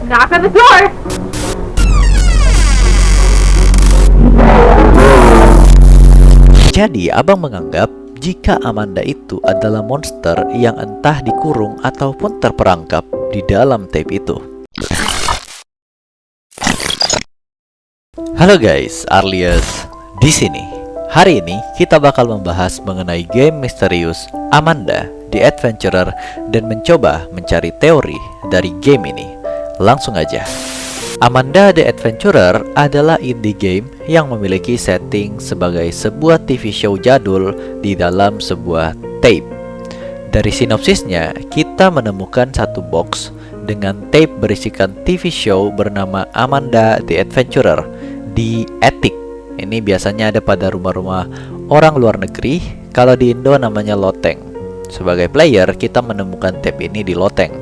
Knock on the door! Jadi abang menganggap jika Amanda itu adalah monster yang entah dikurung ataupun terperangkap di dalam tape itu. Halo guys, Arlias di sini. Hari ini kita bakal membahas mengenai game misterius Amanda the Adventurer dan mencoba mencari teori dari game ini. Langsung aja. Amanda the Adventurer adalah indie game yang memiliki setting sebagai sebuah TV show jadul di dalam sebuah tape. Dari sinopsisnya, kita menemukan satu box dengan tape berisikan TV show bernama Amanda the Adventurer di attic. Ini biasanya ada pada rumah-rumah orang luar negeri, kalau di Indo namanya loteng. Sebagai player, kita menemukan tape ini di loteng.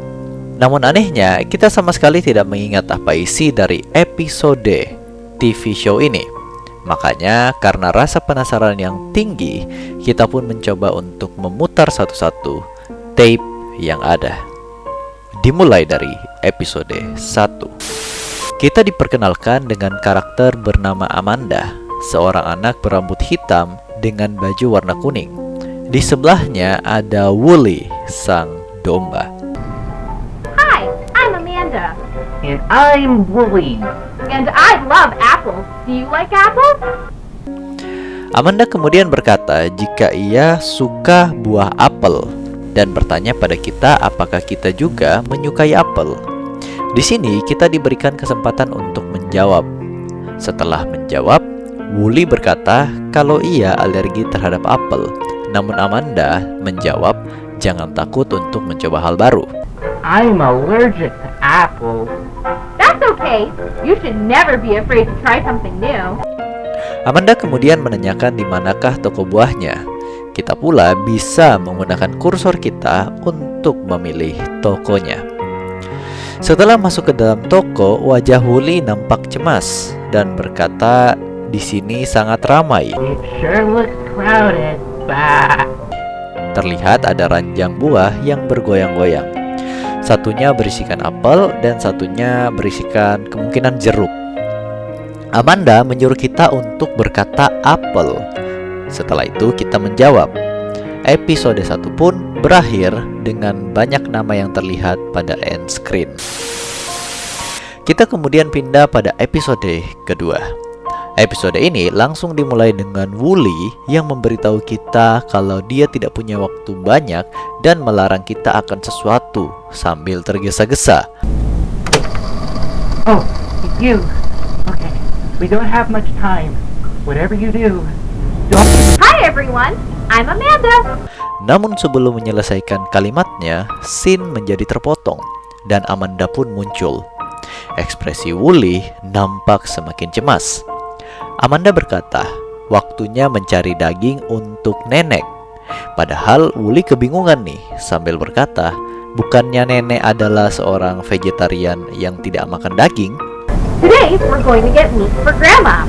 Namun anehnya, kita sama sekali tidak mengingat apa isi dari episode TV show ini. Makanya, karena rasa penasaran yang tinggi, kita pun mencoba untuk memutar satu-satu tape yang ada. Dimulai dari episode 1. Kita diperkenalkan dengan karakter bernama Amanda, seorang anak berambut hitam dengan baju warna kuning. Di sebelahnya ada Wooly, sang domba. Hi, I'm Amanda. And I'm Wooly. And I love apples. Do you like apples? Amanda kemudian berkata jika ia suka buah apel dan bertanya pada kita apakah kita juga menyukai apel. Di sini kita diberikan kesempatan untuk menjawab. Setelah menjawab, Wooly berkata kalau ia alergi terhadap apel. Namun Amanda menjawab jangan takut untuk mencoba hal baru. I'm allergic to apples. That's okay. You should never be afraid to try something new. Amanda kemudian menanyakan di manakah toko buahnya. Kita pula bisa menggunakan kursor kita untuk memilih tokonya. Setelah masuk ke dalam toko, wajah Wooly nampak cemas dan berkata, "Di sini sangat ramai." It sure looks crowded. Bah. Terlihat ada ranjang buah yang bergoyang-goyang. Satunya berisikan apel dan satunya berisikan kemungkinan jeruk. Amanda menyuruh kita untuk berkata apel. Setelah itu kita menjawab. Episode 1 pun berakhir dengan banyak nama yang terlihat pada end screen. Kita kemudian pindah pada episode kedua. Episode ini langsung dimulai dengan Wooly yang memberitahu kita kalau dia tidak punya waktu banyak dan melarang kita akan sesuatu sambil tergesa-gesa. Oh, it's you. Okay, we don't have much time. Whatever you do, don't... Hi everyone, I'm Amanda. Namun sebelum menyelesaikan kalimatnya, scene menjadi terpotong dan Amanda pun muncul. Ekspresi Wooly nampak semakin cemas. Amanda berkata, waktunya mencari daging untuk nenek. Padahal Wooly kebingungan nih sambil berkata, bukannya nenek adalah seorang vegetarian yang tidak makan daging? Today we're going to get meat for Grandma.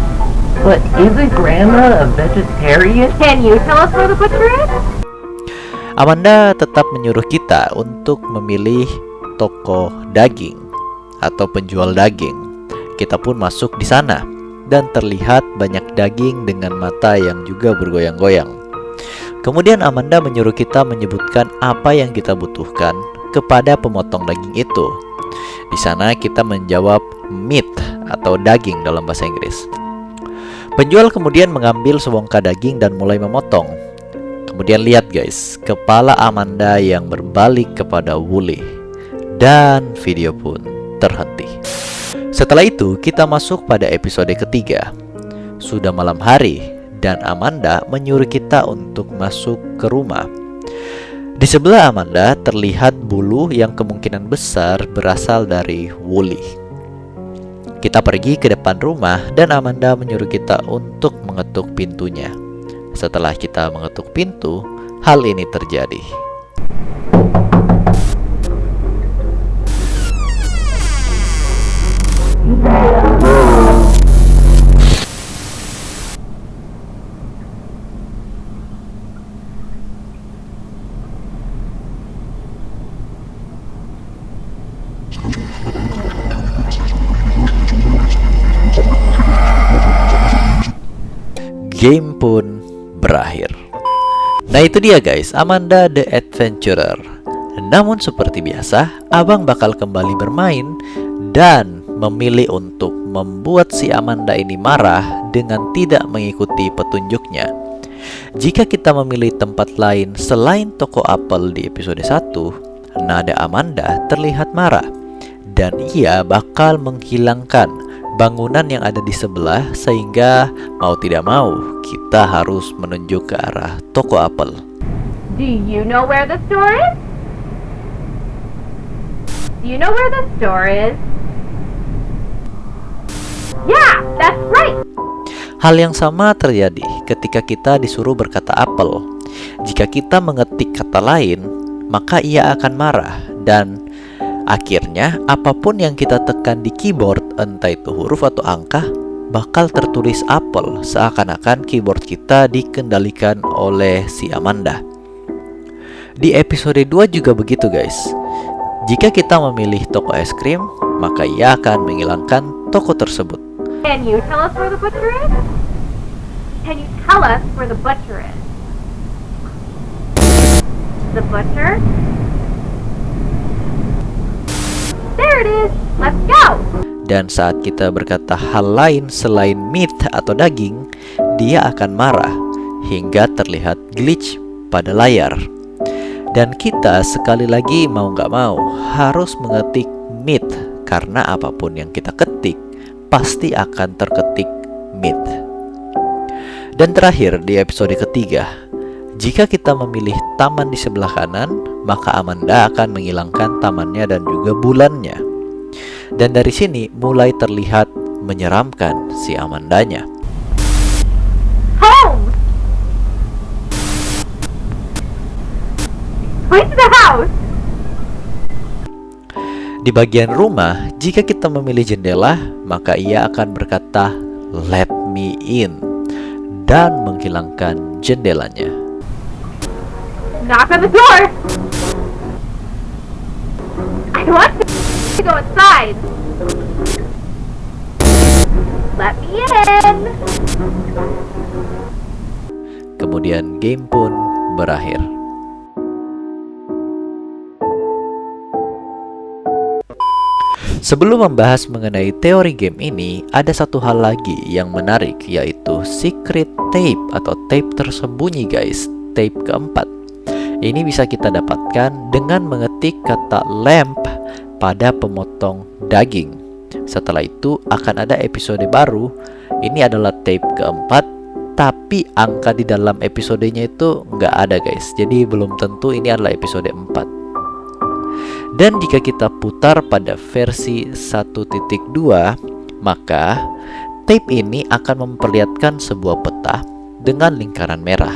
But isn't Grandma a vegetarian? Can you tell us where the butcher is? Amanda tetap menyuruh kita untuk memilih toko daging atau penjual daging. Kita pun masuk di sana dan terlihat banyak daging dengan mata yang juga bergoyang-goyang. Kemudian Amanda menyuruh kita menyebutkan apa yang kita butuhkan kepada pemotong daging itu. Di sana kita menjawab meat atau daging dalam bahasa Inggris. Penjual kemudian mengambil sebongkah daging dan mulai memotong. Kemudian lihat guys, kepala Amanda yang berbalik kepada Wooly. Dan video pun terhenti. Setelah itu kita masuk pada episode ketiga. Sudah malam hari dan Amanda menyuruh kita untuk masuk ke rumah. Di sebelah Amanda terlihat bulu yang kemungkinan besar berasal dari Wooly. Kita pergi ke depan rumah dan Amanda menyuruh kita untuk mengetuk pintunya. Setelah kita mengetuk pintu, hal ini terjadi. game pun berakhir. Nah itu dia guys, Amanda the Adventurer. Namun seperti biasa, Abang bakal kembali bermain dan memilih untuk membuat si Amanda ini marah dengan tidak mengikuti petunjuknya. Jika kita memilih tempat lain selain toko apel di episode 1, nada Amanda terlihat marah dan ia bakal menghilangkan bangunan yang ada di sebelah, sehingga mau tidak mau kita harus menunjuk ke arah toko apel. Do you know where the store is? Do you know where the store is? Yeah, that's right. Hal yang sama terjadi ketika kita disuruh berkata apel. Jika kita mengetik kata lain, maka ia akan marah dan akhirnya apapun yang kita tekan di keyboard, entah itu huruf atau angka, bakal tertulis apel, seakan-akan keyboard kita dikendalikan oleh si Amanda. Di episode 2 juga begitu guys. Jika kita memilih toko es krim, maka ia akan menghilangkan toko tersebut. Can you tell us where the butcher is? Can you tell us where the butcher is? The butcher? There it is. Let's go. Dan saat kita berkata hal lain selain meat atau daging, dia akan marah hingga terlihat glitch pada layar. Dan kita sekali lagi mau nggak mau harus mengetik meat, karena apapun yang kita ketik pasti akan terketik meat. Dan terakhir di episode ketiga, jika kita memilih taman di sebelah kanan, maka Amanda akan menghilangkan tamannya dan juga bulannya. Dan dari sini mulai terlihat menyeramkan si Amandanya. Home. Where's the house? Di bagian rumah, jika kita memilih jendela, maka ia akan berkata "Let me in" dan menghilangkan jendelanya. Knock on the door. I want to go inside. Let me in. Kemudian game pun berakhir. Sebelum membahas mengenai teori game ini, ada satu hal lagi yang menarik, yaitu secret tape atau tape tersembunyi guys, tape keempat. Ini bisa kita dapatkan dengan mengetik kata lamp pada pemotong daging. Setelah itu akan ada episode baru. Ini adalah tape keempat, tapi angka di dalam episodenya itu nggak ada guys. Jadi belum tentu ini adalah episode 4. Dan jika kita putar pada versi 1.2, maka tape ini akan memperlihatkan sebuah peta dengan lingkaran merah.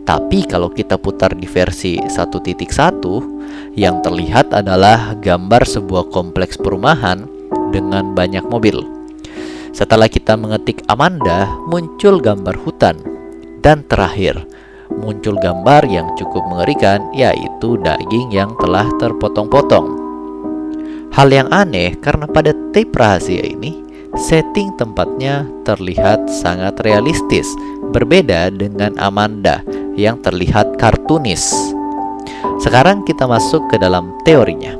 Tapi kalau kita putar di versi 1.1, yang terlihat adalah gambar sebuah kompleks perumahan dengan banyak mobil. Setelah kita mengetik Amanda, muncul gambar hutan. Dan terakhir, muncul gambar yang cukup mengerikan, yaitu daging yang telah terpotong-potong. Hal yang aneh karena pada tape rahasia ini, setting tempatnya terlihat sangat realistis, berbeda dengan Amanda yang terlihat kartunis. Sekarang kita masuk ke dalam teorinya.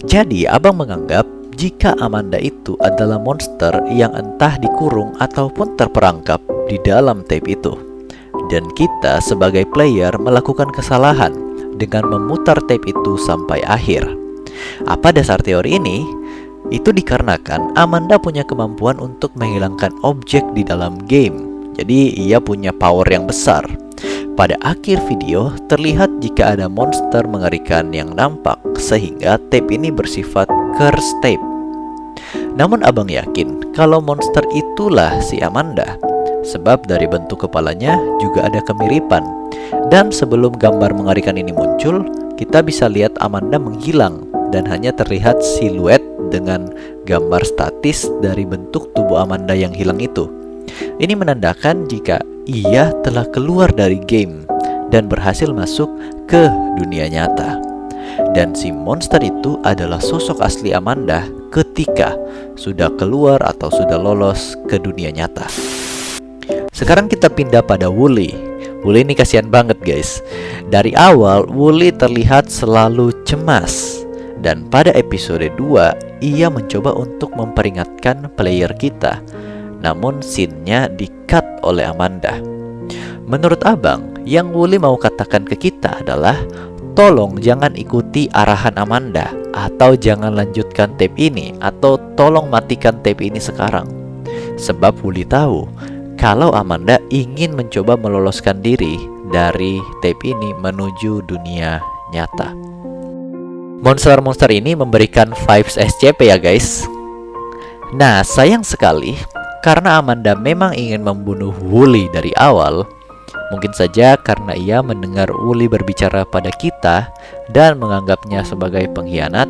Jadi abang menganggap jika Amanda itu adalah monster yang entah dikurung ataupun terperangkap di dalam tape itu, dan kita sebagai player melakukan kesalahan dengan memutar tape itu sampai akhir. Apa dasar teori ini? Itu dikarenakan Amanda punya kemampuan untuk menghilangkan objek di dalam game. Jadi ia punya power yang besar. Pada akhir video terlihat jika ada monster mengerikan yang nampak, sehingga tape ini bersifat curse tape. Namun abang yakin kalau monster itulah si Amanda, sebab dari bentuk kepalanya juga ada kemiripan. Dan sebelum gambar mengerikan ini muncul, kita bisa lihat Amanda menghilang dan hanya terlihat siluet dengan gambar statis dari bentuk tubuh Amanda yang hilang itu. Ini menandakan jika ia telah keluar dari game dan berhasil masuk ke dunia nyata. Dan si monster itu adalah sosok asli Amanda ketika sudah keluar atau sudah lolos ke dunia nyata. Sekarang kita pindah pada Wooly. Wooly ini kasihan banget guys. Dari awal Wooly terlihat selalu cemas. Dan pada episode 2 ia mencoba untuk memperingatkan player kita. Namun scene-nya di-cut oleh Amanda. Menurut abang, yang Wooly mau katakan ke kita adalah tolong jangan ikuti arahan Amanda, atau jangan lanjutkan tape ini, atau tolong matikan tape ini sekarang. Sebab Wooly tahu kalau Amanda ingin mencoba meloloskan diri dari tape ini menuju dunia nyata. Monster-monster ini memberikan vibes SCP ya guys. Nah, sayang sekali karena Amanda memang ingin membunuh Wooly dari awal. Mungkin saja karena ia mendengar Wooly berbicara pada kita dan menganggapnya sebagai pengkhianat.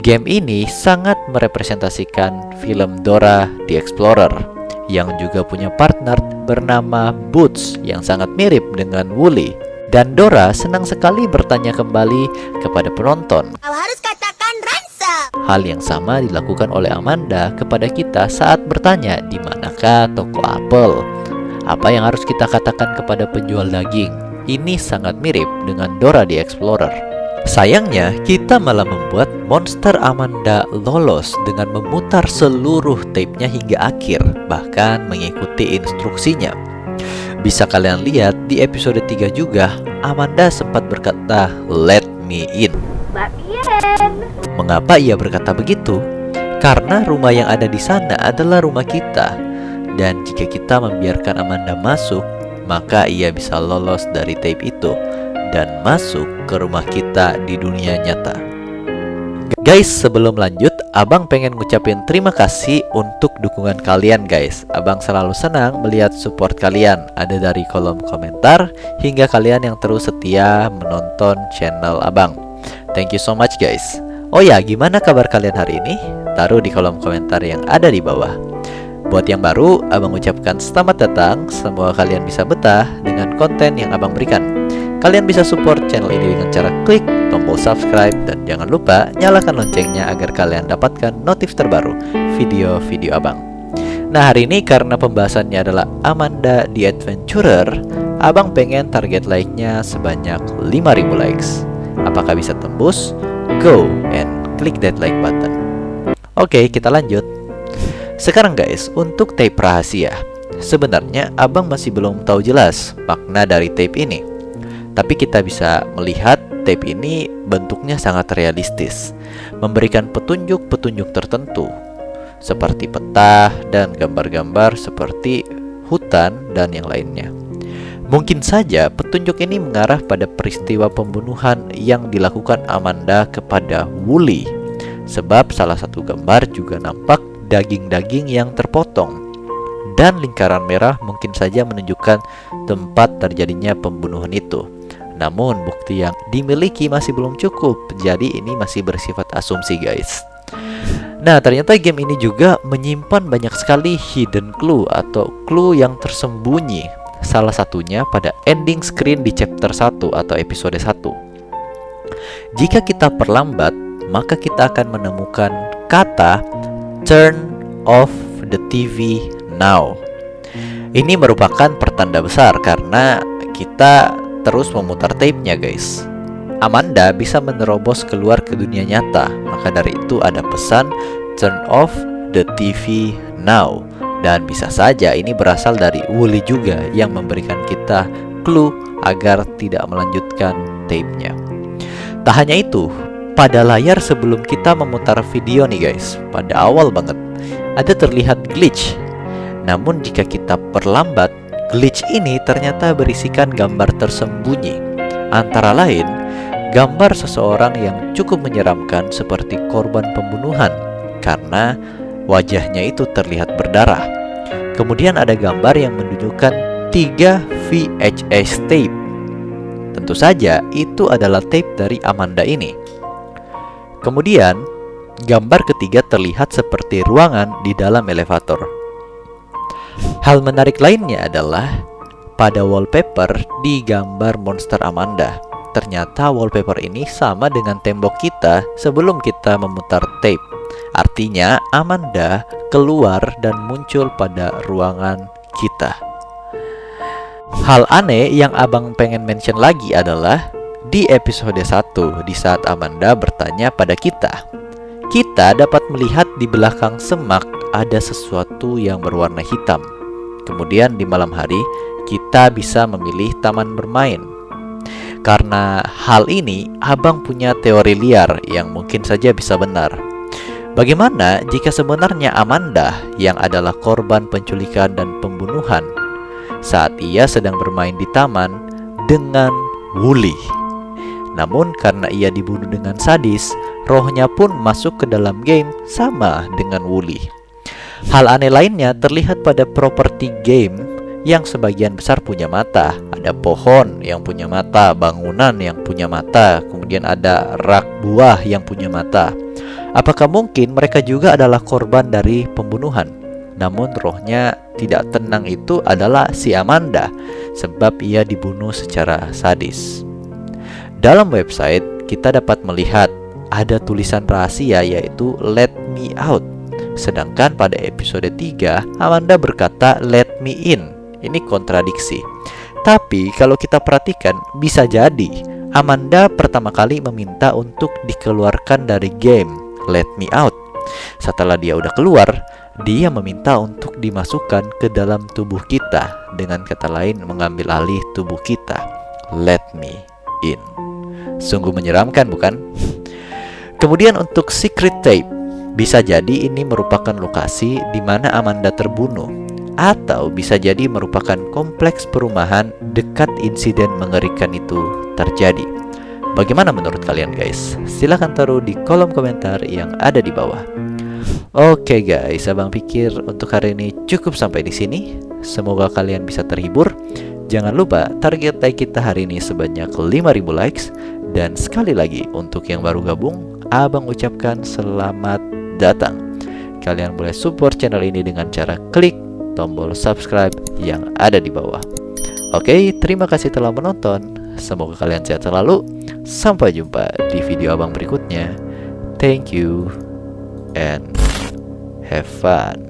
Game ini sangat merepresentasikan film Dora the Explorer yang juga punya partner bernama Boots yang sangat mirip dengan Wooly. Dan Dora senang sekali bertanya kembali kepada penonton. Kau harus katakan ransom. Hal yang sama dilakukan oleh Amanda kepada kita saat bertanya di manakah toko apel. Apa yang harus kita katakan kepada penjual daging? Ini sangat mirip dengan Dora the Explorer. Sayangnya, kita malah membuat monster Amanda lolos dengan memutar seluruh tape-nya hingga akhir, bahkan mengikuti instruksinya. Bisa kalian lihat di episode 3 juga, Amanda sempat berkata, "Let me in." Let me in. Mengapa ia berkata begitu? Karena rumah yang ada di sana adalah rumah kita. Dan jika kita membiarkan Amanda masuk, maka ia bisa lolos dari tape itu dan masuk ke rumah kita di dunia nyata. Guys, sebelum lanjut, abang pengen ngucapin terima kasih untuk dukungan kalian guys. Abang selalu senang melihat support kalian, ada dari kolom komentar hingga kalian yang terus setia menonton channel abang. Thank you so much guys. Oh ya, gimana kabar kalian hari ini? Taruh di kolom komentar yang ada di bawah. Buat yang baru, abang ucapkan selamat datang. Semoga kalian bisa betah dengan konten yang abang berikan. Kalian bisa support channel ini dengan cara klik tombol subscribe dan jangan lupa nyalakan loncengnya agar kalian dapatkan notif terbaru video-video abang. Nah, hari ini karena pembahasannya adalah Amanda the Adventurer, abang pengen target like-nya sebanyak 5.000 likes. Apakah bisa tembus? Go and click that like button. Oke, kita lanjut. Sekarang guys, untuk tape rahasia. Sebenarnya abang masih belum tahu jelas makna dari tape ini. Tapi kita bisa melihat tape ini bentuknya sangat realistis, memberikan petunjuk-petunjuk tertentu seperti peta dan gambar-gambar seperti hutan dan yang lainnya. Mungkin saja petunjuk ini mengarah pada peristiwa pembunuhan yang dilakukan Amanda kepada Wooly. Sebab salah satu gambar juga nampak daging-daging yang terpotong. Dan lingkaran merah mungkin saja menunjukkan tempat terjadinya pembunuhan itu. Namun bukti yang dimiliki masih belum cukup, jadi ini masih bersifat asumsi guys. Nah, ternyata game ini juga menyimpan banyak sekali hidden clue atau clue yang tersembunyi. Salah satunya pada ending screen di chapter 1 atau episode 1. Jika kita perlambat, maka kita akan menemukan kata turn off the TV now. Ini merupakan pertanda besar karena kita terus memutar tape-nya guys. Amanda bisa menerobos keluar ke dunia nyata. Maka dari itu ada pesan turn off the TV now. Dan bisa saja ini berasal dari Wooly juga yang memberikan kita clue agar tidak melanjutkan tape-nya. Tak hanya itu, pada layar sebelum kita memutar video nih guys, pada awal banget ada terlihat glitch. Namun jika kita perlambat, glitch ini ternyata berisikan gambar tersembunyi. Antara lain, gambar seseorang yang cukup menyeramkan seperti korban pembunuhan karena wajahnya itu terlihat berdarah. Kemudian ada gambar yang menunjukkan 3 VHS tape. Tentu saja itu adalah tape dari Amanda ini. Kemudian, gambar ketiga terlihat seperti ruangan di dalam elevator. Hal menarik lainnya adalah pada wallpaper di gambar monster Amanda. Ternyata wallpaper ini sama dengan tembok kita sebelum kita memutar tape. Artinya Amanda keluar dan muncul pada ruangan kita. Hal aneh yang abang pengen mention lagi adalah di episode 1 di saat Amanda bertanya pada kita. Kita dapat melihat di belakang semak ada sesuatu yang berwarna hitam. Kemudian di malam hari kita bisa memilih taman bermain. Karena hal ini, abang punya teori liar yang mungkin saja bisa benar. Bagaimana jika sebenarnya Amanda yang adalah korban penculikan dan pembunuhan saat ia sedang bermain di taman dengan Wooly? Namun karena ia dibunuh dengan sadis, rohnya pun masuk ke dalam game sama dengan Wooly. Hal aneh lainnya terlihat pada properti game yang sebagian besar punya mata. Ada pohon yang punya mata, bangunan yang punya mata, kemudian ada rak buah yang punya mata. Apakah mungkin mereka juga adalah korban dari pembunuhan? Namun rohnya tidak tenang itu adalah si Amanda, sebab ia dibunuh secara sadis. Dalam website kita dapat melihat ada tulisan rahasia yaitu "Let me out". Sedangkan pada episode 3 Amanda berkata "Let me in". Ini kontradiksi. Tapi kalau kita perhatikan, bisa jadi Amanda pertama kali meminta untuk dikeluarkan dari game Let Me Out. Setelah dia udah keluar, dia meminta untuk dimasukkan ke dalam tubuh kita. Dengan kata lain, mengambil alih tubuh kita. Let me in. Sungguh menyeramkan, bukan? Kemudian untuk secret tape, bisa jadi ini merupakan lokasi di mana Amanda terbunuh, atau bisa jadi merupakan kompleks perumahan dekat insiden mengerikan itu terjadi. Bagaimana menurut kalian guys? Silahkan taruh di kolom komentar yang ada di bawah. Oke guys, abang pikir untuk hari ini cukup sampai di sini. Semoga kalian bisa terhibur. Jangan lupa target like kita hari ini sebanyak 5.000 likes. Dan sekali lagi untuk yang baru gabung, abang ucapkan selamat datang. Kalian boleh support channel ini dengan cara klik tombol subscribe yang ada di bawah. Oke, terima kasih telah menonton. Semoga kalian sehat selalu. Sampai jumpa di video abang berikutnya. Thank you and have fun.